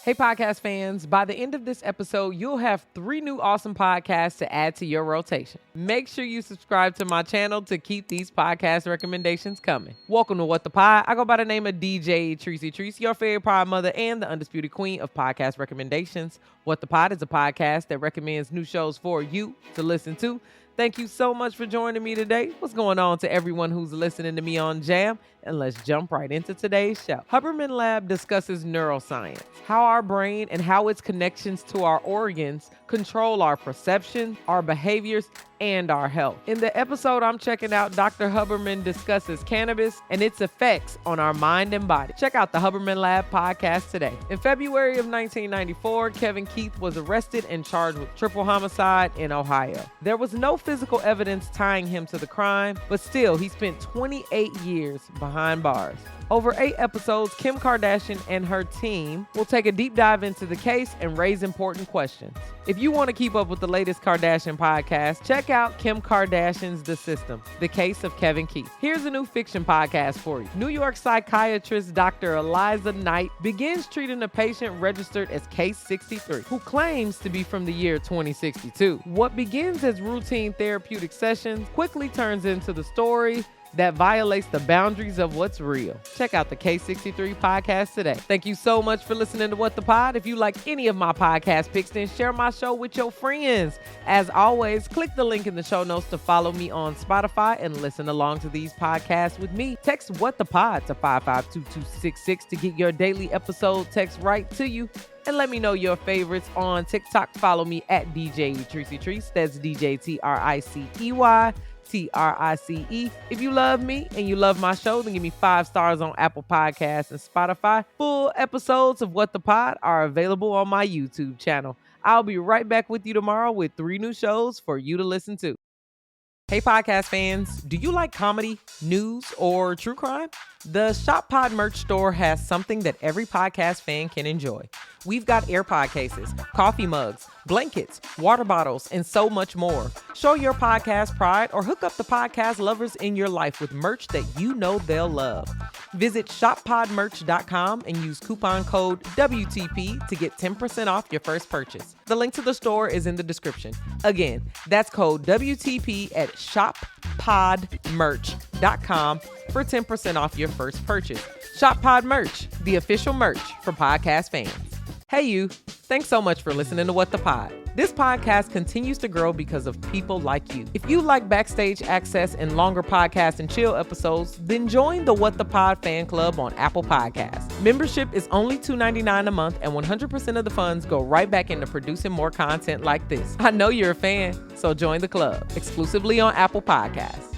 Hey, podcast fans, by the end of this episode, you'll have 3 new awesome podcasts to add to your rotation. Make sure you subscribe to my channel to keep these podcast recommendations coming. Welcome to What the Pod. I go by the name of DJ Treese, your favorite pod mother and the undisputed queen of podcast recommendations. What the Pod is a podcast that recommends new shows for you to listen to. Thank you so much for joining me today. What's going on to everyone who's listening to me on Jam? And let's jump right into today's show. Huberman Lab discusses neuroscience, how our brain and how its connections to our organs control our perception, our behaviors, and our health. In the episode I'm checking out, Dr. Huberman discusses cannabis and its effects on our mind and body. Check out the Huberman Lab podcast today. In February of 1994, Kevin Keith was arrested and charged with triple homicide in Ohio. There was no physical evidence tying him to the crime, but still, he spent 28 years behind bars. Over 8 episodes, Kim Kardashian and her team will take a deep dive into the case and raise important questions. If you want to keep up with the latest Kardashian podcast, check out Kim Kardashian's The System, The Case of Kevin Keith. Here's a new fiction podcast for you. New York psychiatrist Dr. Eliza Knight begins treating a patient registered as Case 63, who claims to be from the year 2062. What begins as routine therapeutic sessions quickly turns into the story that violates the boundaries of what's real. Check out the K63 podcast today. Thank you so much for listening to What the Pod. If you like any of my podcast picks, then share my show with your friends. As always, click the link in the show notes to follow me on Spotify and listen along to these podcasts with me. Text What the Pod to 552266 to get your daily episode text right to you. And let me know your favorites on TikTok. Follow me at DJ Treese. That's DJ TRICE. If you love me and you love my show, then give me 5 stars on Apple Podcasts and Spotify. Full episodes of What the Pod are available on my YouTube channel. I'll be right back with you tomorrow with 3 new shows for you to listen to. Hey, podcast fans, do you like comedy, news, or true crime? The Shop Pod merch store has something that every podcast fan can enjoy. We've got AirPod cases, coffee mugs, blankets, water bottles, and so much more. Show your podcast pride or hook up the podcast lovers in your life with merch that you know they'll love. Visit shoppodmerch.com and use coupon code WTP to get 10% off your first purchase. The link to the store is in the description. Again, that's code WTP at shoppodmerch.com for 10% off your first purchase. Shop Pod Merch, the official merch for podcast fans. Hey you, thanks so much for listening to What the Pod. This podcast continues to grow because of people like you. If you like backstage access and longer podcast and chill episodes, then join the What the Pod fan club on Apple Podcasts. Membership is only $2.99 a month and 100% of the funds go right back into producing more content like this. I know you're a fan, so join the club exclusively on Apple Podcasts.